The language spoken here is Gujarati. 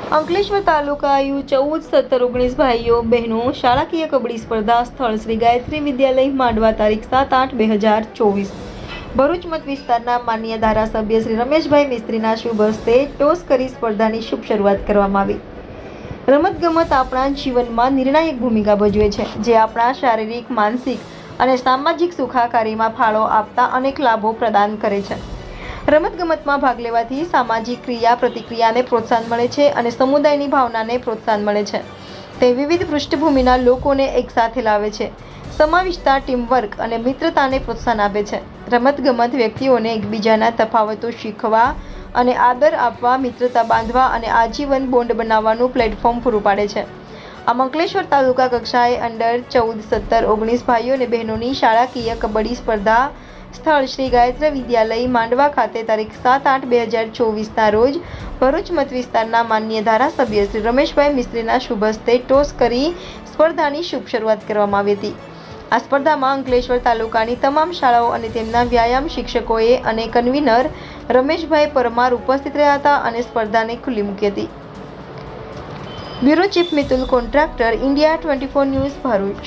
અંકલેશ્વર તાલુકા યુ 14-17-19 ભાઈઓ બહેનો શાળાકીય કબડ્ડી સ્પર્ધા સ્થળ શ્રી ગાયત્રી વિદ્યાલય માંડવા તારીખ 7-8-2024 ભરૂચ મત વિસ્તારના માનનીય ધારાસભ્ય શ્રી રમેશભાઈ મિસ્ત્રીના શુભ હસ્તે ટોસ કરી સ્પર્ધાની શુભ શરૂઆત કરવામાં આવી। રમતગમત આપણા જીવનમાં નિર્ણાયક ભૂમિકા ભજવે છે, જે આપણા શારીરિક, માનસિક અને સામાજિક સુખાકારીમાં ફાળો આપતા અનેક લાભો પ્રદાન કરે છે। રમતગમતમાં ભાગ લેવાથી સામાજિક ક્રિયા પ્રતિક્રિયાને પ્રોત્સાહન મળે છે અને સમુદાયની ભાવનાને પ્રોત્સાહન મળે છે। તે વિવિધ પૃષ્ઠભૂમિના લોકોને એકસાથે લાવે છે, સમાવિષ્ટતા, ટીમવર્ક અને મિત્રતાને પ્રોત્સાહન આપે છે। રમતગમત વ્યક્તિઓને એકબીજાના તફાવતો શીખવા અને આદર આપવા, મિત્રતા બાંધવા અને આજીવન બોન્ડ બનાવવાનું પ્લેટફોર્મ પૂરું પાડે છે। આમ અંકલેશ્વર તાલુકા કક્ષાએ અંડર 14, 17, 19 ભાઈઓ અને બહેનોની શાળાકીય કબડ્ડી સ્પર્ધા સ્થળ શ્રી ગાયત્રી વિદ્યાલય માંડવા ખાતે તારીખ 7-8-2024 રોજ ભરૂચ મત વિસ્તારના માનનીય ધારાસભ્ય શ્રી રમેશભાઈ મિસ્ત્રીના શુભ હસ્તે ટોસ કરી સ્પર્ધાની શુભ શરૂઆત કરવામાં આવી હતી। આ સ્પર્ધામાં અંકલેશ્વર તાલુકાની તમામ શાળાઓ અને તેમના વ્યાયામ શિક્ષકોએ અને કન્વીનર રમેશભાઈ પરમાર ઉપસ્થિત રહ્યા હતા અને સ્પર્ધાને ખુલ્લી મૂકી હતી। Bureau chief Mitul contractor, India 24 news, Bharuch.